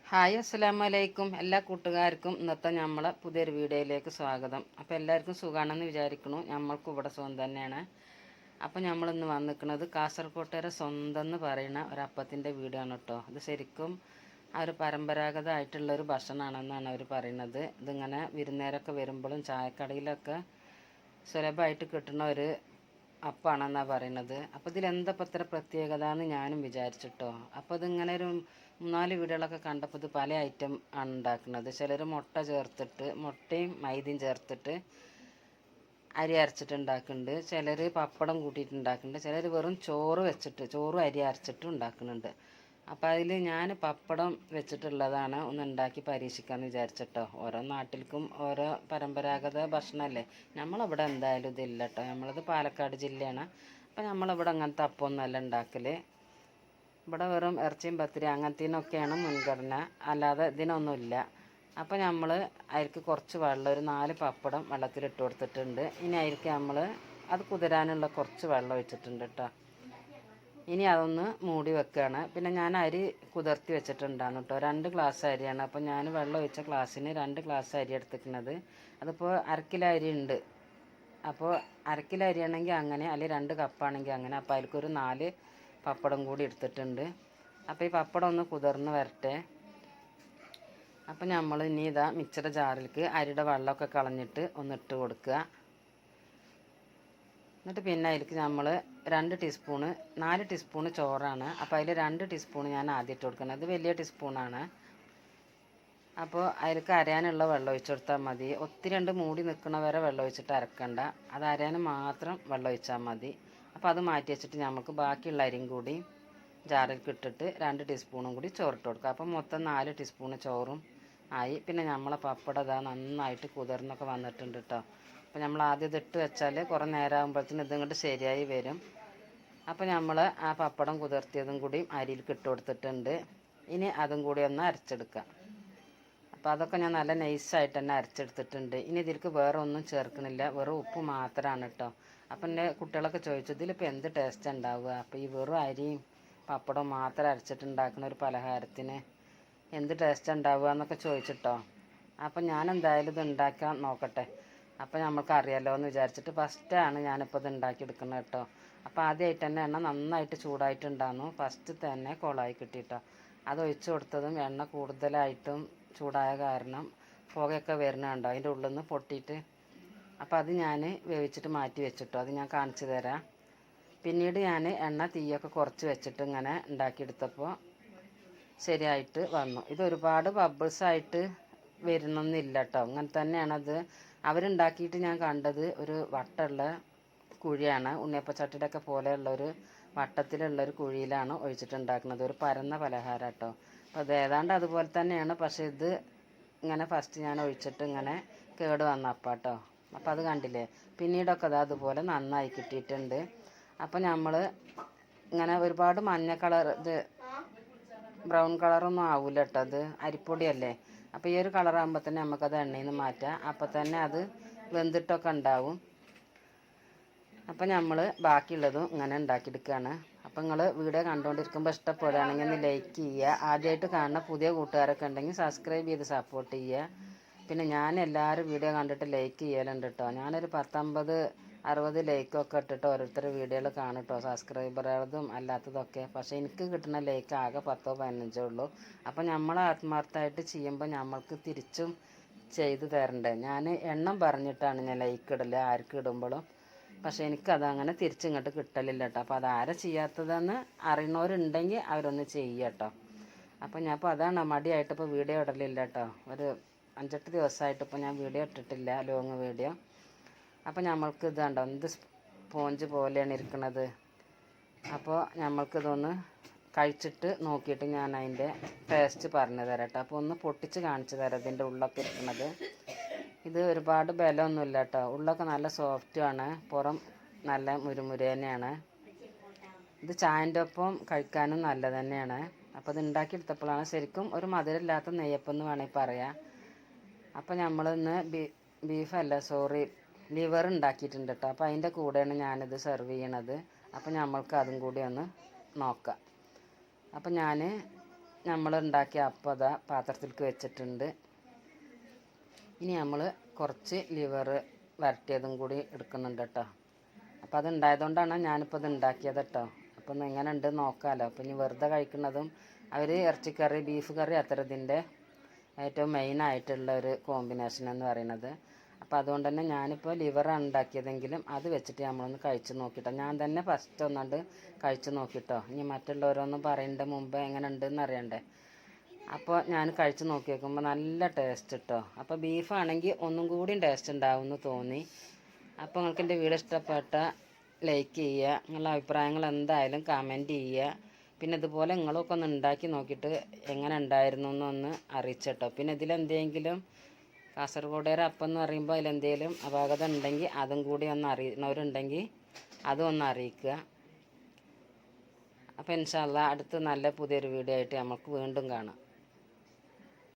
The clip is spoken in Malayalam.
ഹായ് അസ്സലാമു അലൈക്കും. എല്ലാ കൂട്ടുകാർക്കും ഇന്നത്തെ നമ്മളെ പുതിയൊരു വീഡിയോയിലേക്ക് സ്വാഗതം. അപ്പോൾ എല്ലാവർക്കും സുഖമാണെന്ന് വിചാരിക്കണു. നമ്മൾക്കും ഇവിടെ സുഖം തന്നെയാണ്. അപ്പോൾ നമ്മളിന്ന് വന്നിരിക്കുന്നത് കാസർകോട്ടുകാരെ സ്വന്തം എന്ന് പറയുന്ന ഒരു അപ്പത്തിൻ്റെ വീഡിയോ ആണ് കേട്ടോ. ഇത് ശരിക്കും ആ ഒരു പരമ്പരാഗതമായിട്ടുള്ളൊരു ഭക്ഷണമാണെന്നാണ് അവർ പറയുന്നത്. ഇതിങ്ങനെ വിരുന്നേരൊക്കെ വരുമ്പോഴും ചായക്കടയിലൊക്കെ സുലഭമായിട്ട് കിട്ടുന്ന ഒരു അപ്പാണെന്നാണ് പറയുന്നത്. അപ്പോൾ ഇതിലെന്താ ഇത്ര പ്രത്യേകത എന്ന് ഞാനും വിചാരിച്ചിട്ടോ. അപ്പോൾ ഇതിങ്ങനെ ഒരു 3-4 വീഡിയോകളൊക്കെ കണ്ടപ്പോൾ ഇത് പല ഐറ്റം ആണ് ഉണ്ടാക്കുന്നത്. ചിലർ മുട്ട ചേർത്തിട്ട് മുട്ടയും മൈദയും ചേർത്തിട്ട് അരി അരച്ചിട്ട് ഉണ്ടാക്കുന്നുണ്ട്. ചിലർ പപ്പടം കൂട്ടിയിട്ട് ഉണ്ടാക്കുന്നുണ്ട്. ചിലർ വെറും ചോറ് വെച്ചിട്ട് ചോറും അരി അരച്ചിട്ട് ഉണ്ടാക്കുന്നുണ്ട്. അപ്പോൾ അതിൽ ഞാൻ പപ്പടം വെച്ചിട്ടുള്ളതാണ് ഒന്ന് ഉണ്ടാക്കി പരീക്ഷിക്കാമെന്ന് വിചാരിച്ചിട്ടോ. ഓരോ നാട്ടിൽക്കും ഓരോ പരമ്പരാഗത ഭക്ഷണമല്ലേ. നമ്മളിവിടെ എന്തായാലും ഇതില്ല കേട്ടോ. നമ്മളത് പാലക്കാട് ജില്ലയാണ്. അപ്പോൾ നമ്മളിവിടെ അങ്ങനത്തെ അപ്പമൊന്നുമല്ല ഉണ്ടാക്കൽ. ഇവിടെ വെറും ഇറച്ചിയും പത്തിരി അങ്ങനത്തേനൊക്കെയാണ് മുൻഗണന, അല്ലാതെ ഇതിനൊന്നുമില്ല. അപ്പോൾ നമ്മൾ അതിലേക്ക് കുറച്ച് വെള്ളം, ഒരു 4 പപ്പടം വെള്ളത്തിലിട്ട് കൊടുത്തിട്ടുണ്ട്. ഇനി അതിലേക്ക് നമ്മൾ അത് കുതിരാനുള്ള കുറച്ച് വെള്ളം ഒഴിച്ചിട്ടുണ്ട് കേട്ടോ. ഇനി അതൊന്ന് മൂടി വെക്കുകയാണ്. പിന്നെ ഞാൻ അരി കുതിർത്തി വെച്ചിട്ടുണ്ടായിരുന്നു കേട്ടോ. 2 ഗ്ലാസ് അരിയാണ്. അപ്പോൾ ഞാൻ വെള്ളം ഒഴിച്ച ഗ്ലാസ്സിന് 2 ഗ്ലാസ് അരി എടുത്തിരിക്കുന്നത്. അതിപ്പോൾ 1 കിലോ അരി ഉണ്ട്. അപ്പോൾ 1 കിലോ അരിയാണെങ്കിൽ അങ്ങനെ, അല്ലെങ്കിൽ 2 കപ്പാണെങ്കിൽ അങ്ങനെ. അപ്പോൾ അതിലേക്കൊരു 4 പപ്പടം കൂടി എടുത്തിട്ടുണ്ട്. അപ്പോൾ ഈ പപ്പടം ഒന്ന് കുതിർന്ന് വരട്ടെ. അപ്പോൾ നമ്മൾ ഇനി ഇതാ മിക്സറുടെ ജാറിലേക്ക് അരിയുടെ വെള്ളമൊക്കെ കളഞ്ഞിട്ട് ഒന്ന് ഇട്ട് കൊടുക്കുക. എന്നിട്ട് പിന്നെ അതിലേക്ക് നമ്മൾ 2 ടീസ്പൂണ് 4 ടീസ്പൂണ് ചോറാണ്. അപ്പോൾ അതിൽ 2 ടീസ്പൂണ് ഞാൻ ആദ്യം ഇട്ട് കൊടുക്കുന്നത്. ഇത് വലിയ ടീസ്പൂണാണ്. അപ്പോൾ അതിലേക്ക് അരയാനുള്ള വെള്ളം ഒഴിച്ചു കൊടുത്താൽ മതി. ഒത്തിരി രണ്ട് മൂടി നിൽക്കണ വരെ വെള്ളം ഒഴിച്ചിട്ട് അരക്കണ്ട. അത് അരയാൻ മാത്രം വെള്ളം ഒഴിച്ചാൽ മതി. അപ്പോൾ അത് മാറ്റി വെച്ചിട്ട് നമുക്ക് ബാക്കിയുള്ള അരിയും കൂടി ജാറിലേക്ക് ഇട്ടിട്ട് 2 ടീസ്പൂണും കൂടി ചോറിട്ട് കൊടുക്കുക. അപ്പോൾ മൊത്തം 4 ടീസ്പൂണ് ചോറും ആയി. പിന്നെ നമ്മളെ പപ്പടം ഇതാ നന്നായിട്ട് കുതിർന്നൊക്കെ വന്നിട്ടുണ്ട് കേട്ടോ. അപ്പോൾ നമ്മൾ ആദ്യം ഇതിട്ട് വെച്ചാൽ കുറേ നേരം ആകുമ്പോഴത്തേനും ഇതിങ്ങോട്ട് ശരിയായി വരും. അപ്പോൾ നമ്മൾ ആ പപ്പടം കുതിർത്തിയതും കൂടി അരിയിലേക്ക് ഇട്ട് കൊടുത്തിട്ടുണ്ട്. ഇനി അതും കൂടി ഒന്ന് അരച്ചെടുക്കാം. അപ്പോൾ അതൊക്കെ ഞാൻ നല്ല നൈസായിട്ട് തന്നെ അരച്ചെടുത്തിട്ടുണ്ട്. ഇനി ഇതിലേക്ക് വേറെ ഒന്നും ചേർക്കണില്ല, വെറും ഉപ്പ് മാത്രമാണ് കേട്ടോ. അപ്പം എൻ്റെ കുട്ടികളൊക്കെ ചോദിച്ചു ഇതിലിപ്പോൾ എന്ത് ടേസ്റ്റ് ഉണ്ടാവുക, അപ്പോൾ ഈ വെറും അരിയും പപ്പടം മാത്രം അരച്ചിട്ടുണ്ടാക്കുന്ന ഒരു പലഹാരത്തിന് എന്ത് ടേസ്റ്റ് ഉണ്ടാവുക എന്നൊക്കെ ചോദിച്ചിട്ടോ. അപ്പം ഞാൻ എന്തായാലും ഇത് ഉണ്ടാക്കാൻ നോക്കട്ടെ. അപ്പോൾ നമുക്ക് അറിയാമല്ലോ എന്ന് വിചാരിച്ചിട്ട് ഫസ്റ്റാണ് ഞാനിപ്പോൾ ഇത് ഉണ്ടാക്കിയെടുക്കുന്നത് കേട്ടോ. അപ്പോൾ ആദ്യമായിട്ട് തന്നെ എണ്ണ നന്നായിട്ട് ചൂടായിട്ടുണ്ടായിരുന്നു. ഫസ്റ്റ് തന്നെ കോളായി കിട്ടിയിട്ടോ. അത് ഒഴിച്ചു കൊടുത്തതും എണ്ണ കൂടുതലായിട്ടും ചൂടായ കാരണം പുകയൊക്കെ വരുന്നുണ്ടോ അതിൻ്റെ ഉള്ളിൽ നിന്ന് പൊട്ടിയിട്ട്. അപ്പോൾ അത് ഞാൻ വേവിച്ചിട്ട് മാറ്റി വെച്ചിട്ടോ. അത് ഞാൻ കാണിച്ചു തരാം. പിന്നീട് ഞാൻ എണ്ണ തീയൊക്കെ കുറച്ച് വെച്ചിട്ട് ഇങ്ങനെ ഉണ്ടാക്കിയെടുത്തപ്പോൾ ശരിയായിട്ട് വന്നു. ഇത് ഒരുപാട് ബബിൾസായിട്ട് വരുന്നൊന്നുമില്ല കേട്ടോ. അങ്ങനെ തന്നെയാണത് അവരുണ്ടാക്കിയിട്ട് ഞാൻ കണ്ടത്. ഒരു വട്ടമുള്ള കുഴിയാണ്, ഉണ്ണിയപ്പച്ചട്ടിയുടെയൊക്കെ പോലെയുള്ളൊരു വട്ടത്തിലുള്ളൊരു കുഴിയിലാണ് ഒഴിച്ചിട്ടുണ്ടാക്കുന്നത്. ഒരു പരന്ന പലഹാരം കേട്ടോ. അപ്പോൾ അത് ഏതാണ്ട് അതുപോലെ തന്നെയാണ്. പക്ഷേ ഇത് ഇങ്ങനെ ഫസ്റ്റ് ഞാൻ ഒഴിച്ചിട്ട് ഇങ്ങനെ കേട് വന്നപ്പം കേട്ടോ. അപ്പോൾ അത് കണ്ടില്ലേ. പിന്നീടൊക്കെ അത് അതുപോലെ നന്നായി കിട്ടിയിട്ടുണ്ട്. അപ്പോൾ നമ്മൾ ഇങ്ങനെ ഒരുപാട് മഞ്ഞ കളർ, ഇത് ബ്രൗൺ കളറൊന്നും ആവില്ല കേട്ടോ. അത് അരിപ്പൊടിയല്ലേ. അപ്പോൾ ഈ ഒരു കളറാകുമ്പോൾ തന്നെ നമുക്കത് എണ്ണയിൽ നിന്ന് മാറ്റാം. അപ്പോൾ തന്നെ അത് വെന്തിട്ടൊക്കെ ഉണ്ടാവും. അപ്പോൾ നമ്മൾ ബാക്കിയുള്ളതും ഇങ്ങനെ ഉണ്ടാക്കിയെടുക്കുകയാണ്. അപ്പോൾ നിങ്ങൾ വീഡിയോ കണ്ടുകൊണ്ടിരിക്കുമ്പോൾ ഇഷ്ടപ്പെടുകയാണെങ്കിൽ ഒന്ന് ലൈക്ക് ചെയ്യുക. ആദ്യമായിട്ട് കാണുന്ന പുതിയ കൂട്ടുകാരൊക്കെ ഉണ്ടെങ്കിൽ സബ്സ്ക്രൈബ് ചെയ്ത് സപ്പോർട്ട് ചെയ്യുക. പിന്നെ ഞാൻ എല്ലാവരും വീഡിയോ കണ്ടിട്ട് ലൈക്ക് ചെയ്യലുണ്ട് കേട്ടോ. ഞാനൊരു 50-60 ലൈക്കൊക്കെ ഇട്ടിട്ട് ഓരോരുത്തരുടെ വീഡിയോകൾ കാണും കേട്ടോ, സബ്സ്ക്രൈബറും അല്ലാത്തതൊക്കെ. പക്ഷേ എനിക്ക് കിട്ടുന്ന ലൈക്ക് ആകെ 10-15 ഉള്ളൂ. അപ്പോൾ നമ്മൾ ആത്മാർത്ഥമായിട്ട് ചെയ്യുമ്പോൾ നമ്മൾക്ക് തിരിച്ചും ചെയ്ത് തരണ്ടേ. ഞാൻ എണ്ണം പറഞ്ഞിട്ടാണ് ഞാൻ ലൈക്ക് ഇടൽ ആർക്ക് ഇടുമ്പോഴും. പക്ഷേ എനിക്കതങ്ങനെ തിരിച്ചിങ്ങോട്ട് കിട്ടലില്ല കേട്ടോ. അപ്പോൾ അതാരെ ചെയ്യാത്തതെന്ന് അറിയണവരുണ്ടെങ്കിൽ അവരൊന്ന് ചെയ്യുക കേട്ടോ. അപ്പോൾ ഞാൻ ഇപ്പോൾ അതാണ് മടിയായിട്ട് ഇപ്പോൾ വീഡിയോ ഇടലില്ല കേട്ടോ. ഒരു 5-8 ദിവസമായിട്ടിപ്പോൾ ഞാൻ വീഡിയോ ഇട്ടിട്ടില്ല, ലോങ് വീഡിയോ. അപ്പോൾ നമ്മൾക്ക് ഇതുണ്ടോ എന്ത് സ്പോഞ്ച് പോലെയാണ് ഇരിക്കുന്നത്. അപ്പോൾ നമ്മൾക്കിതൊന്ന് കഴിച്ചിട്ട് നോക്കിയിട്ട് ഞാൻ അതിൻ്റെ ടേസ്റ്റ് പറഞ്ഞു തരാം കേട്ടോ. അപ്പോൾ ഒന്ന് പൊട്ടിച്ച് കാണിച്ചു തരാം ഇതിൻ്റെ ഉള്ളൊക്കെ ഇരിക്കുന്നത്. ഇത് ഒരുപാട് ബലമൊന്നുമില്ല കേട്ടോ. ഉള്ളൊക്കെ നല്ല സോഫ്റ്റുമാണ്, പുറം നല്ല മുരുമുര തന്നെയാണ്. ഇത് ചായൻ്റെ ഒപ്പം കഴിക്കാനും നല്ലത് തന്നെയാണ്. അപ്പോൾ ഇത് ഉണ്ടാക്കിയെടുത്തപ്പോഴാണ് ശരിക്കും ഒരു മധുരമില്ലാത്ത നെയ്യപ്പം എന്ന് വേണമെങ്കിൽ പറയാം. അപ്പോൾ നമ്മളിന്ന് ബീഫല്ല, സോറി, ലിവർ ഉണ്ടാക്കിയിട്ടുണ്ട് കേട്ടോ. അപ്പോൾ അതിൻ്റെ കൂടെയാണ് ഞാനിത് സെർവ് ചെയ്യണത്. അപ്പോൾ നമ്മൾക്ക് അതും കൂടി ഒന്ന് നോക്കാം. അപ്പോൾ ഞാൻ നമ്മൾ ഉണ്ടാക്കിയ അപ്പം അതാ പാത്രത്തിലേക്ക് വെച്ചിട്ടുണ്ട്. ഇനി നമ്മൾ കുറച്ച് ലിവർ വരട്ടിയതും കൂടി എടുക്കുന്നുണ്ട് കേട്ടോ. അപ്പോൾ അത് ഉണ്ടായതുകൊണ്ടാണ് ഞാനിപ്പോൾ ഇത് ഉണ്ടാക്കിയത് കേട്ടോ. അപ്പോൾ ഒന്ന് എങ്ങനെ ഉണ്ട് നോക്കാമല്ലോ. അപ്പോൾ ഇനി വെറുതെ കഴിക്കുന്നതും അവർ ഇറച്ചിക്കറി ബീഫ് കറി അത്ര ഇതിൻ്റെ ഏറ്റവും മെയിനായിട്ടുള്ള ഒരു കോമ്പിനേഷൻ എന്ന് പറയുന്നത്. അപ്പോൾ അതുകൊണ്ട് തന്നെ ഞാനിപ്പോൾ ലിവറാണ് ഉണ്ടാക്കിയതെങ്കിലും അത് വെച്ചിട്ട് നമ്മളൊന്ന് കഴിച്ച് നോക്കിട്ടോ. ഞാൻ തന്നെ ഫസ്റ്റ് ഒന്നുകൊണ്ട് കഴിച്ച് നോക്കിട്ടോ. ഇനി മറ്റുള്ളവരൊന്നും പറയേണ്ട മുമ്പ് എങ്ങനെ ഉണ്ടെന്ന് അറിയണ്ടേ. അപ്പോൾ ഞാൻ കഴിച്ച് നോക്കി നോക്കുമ്പോൾ നല്ല ടേസ്റ്റ് കേട്ടോ. അപ്പോൾ ബീഫാണെങ്കിൽ ഒന്നും കൂടിയും ടേസ്റ്റ് ഉണ്ടാവുമെന്ന് തോന്നി. അപ്പോൾ നിങ്ങൾക്ക് എൻ്റെ വീഡിയോ ഇഷ്ടപ്പെട്ട ലൈക്ക് ചെയ്യുക, നിങ്ങളുടെ അഭിപ്രായങ്ങൾ എന്തായാലും കമൻറ്റ് ചെയ്യുക. പിന്നെ ഇതുപോലെ നിങ്ങളൊക്കെ ഒന്ന് ഉണ്ടാക്കി നോക്കിയിട്ട് എങ്ങനെ ഉണ്ടായിരുന്നു എന്നൊന്ന് അറിയിച്ചട്ടോ. പിന്നെ ഇതിലെന്തെങ്കിലും കാസർഗോഡേരെ അപ്പം എന്ന് പറയുമ്പോൾ അതിലെന്തെങ്കിലും അപാകത ഉണ്ടെങ്കിൽ അതും കൂടി ഒന്ന് അറിയുന്നവരുണ്ടെങ്കിൽ അതും ഒന്ന് അറിയിക്കുക. അപ്പോൾ ഇൻഷാ അല്ലാഹ് അടുത്ത നല്ല പുതിയൊരു വീഡിയോ ആയിട്ട് നമുക്ക് വീണ്ടും കാണാം.